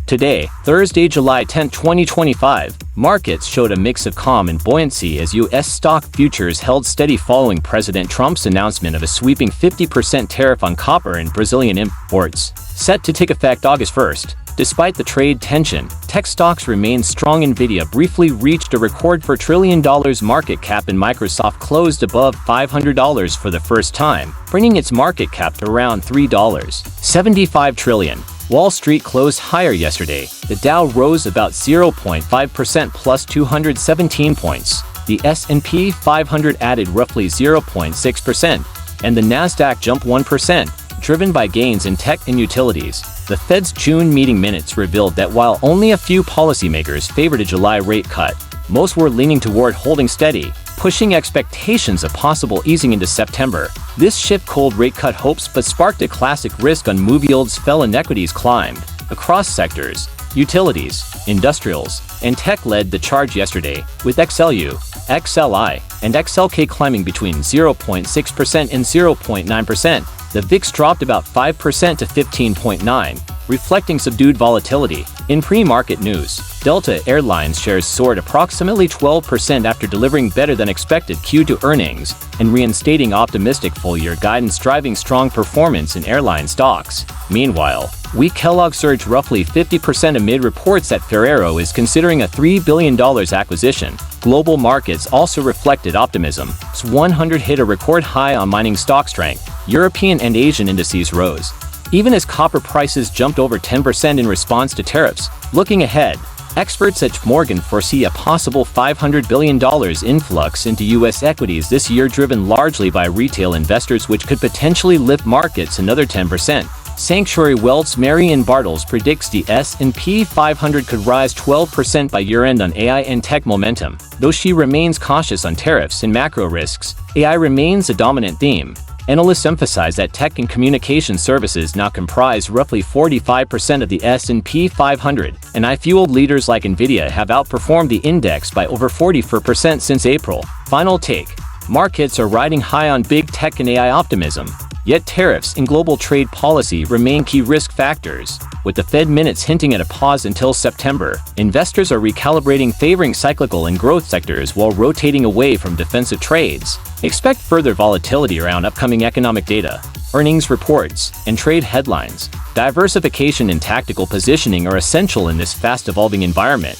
Today, Thursday, July 10, 2025, markets showed a mix of calm and buoyancy as U.S. stock futures held steady following President Trump's announcement of a sweeping 50% tariff on copper and Brazilian imports, set to take effect August 1st. Despite the trade tension, tech stocks remained strong. Nvidia briefly reached a record $4 trillion market cap and Microsoft closed above $500 for the first time, bringing its market cap to around $3.75 trillion. Wall Street closed higher yesterday. The Dow rose about 0.5% plus 217 points. The S&P 500 added roughly 0.6%, and the Nasdaq jumped 1%, driven by gains in tech and utilities. The Fed's June meeting minutes revealed that while only a few policymakers favored a July rate cut, most were leaning toward holding steady, pushing expectations of possible easing into September. This shift cooled rate cut hopes but sparked a classic risk on move. Yields fell and equities climbed. Across sectors, utilities, industrials, and tech led the charge yesterday, with XLU, XLI, and XLK climbing between 0.6% and 0.9%. The VIX dropped about 5% to 15.9, reflecting subdued volatility. In pre-market news, Delta Airlines shares soared approximately 12% after delivering better than expected Q2 earnings and reinstating optimistic full-year guidance, driving strong performance in airline stocks. Meanwhile, weak Kellogg surged roughly 50% amid reports that Ferrero is considering a $3 billion acquisition. Global markets also reflected optimism. S100 hit a record high on mining stock strength. European and Asian indices rose, even as copper prices jumped over 10% in response to tariffs. Looking ahead, experts at Morgan foresee a possible $500 billion influx into U.S. equities this year, driven largely by retail investors, which could potentially lift markets another 10%. Sanctuary Wealth's Marian Bartles predicts the S&P 500 could rise 12% by year-end on AI and tech momentum. Though she remains cautious on tariffs and macro risks, AI remains a dominant theme. Analysts emphasize that tech and communication services now comprise roughly 45% of the S&P 500, and AI-fueled leaders like Nvidia have outperformed the index by over 44% since April. Final take: markets are riding high on big tech and AI optimism. Yet tariffs and global trade policy remain key risk factors. With the Fed minutes hinting at a pause until September, investors are recalibrating, favoring cyclical and growth sectors while rotating away from defensive trades. Expect further volatility around upcoming economic data, earnings reports, and trade headlines. Diversification and tactical positioning are essential in this fast-evolving environment.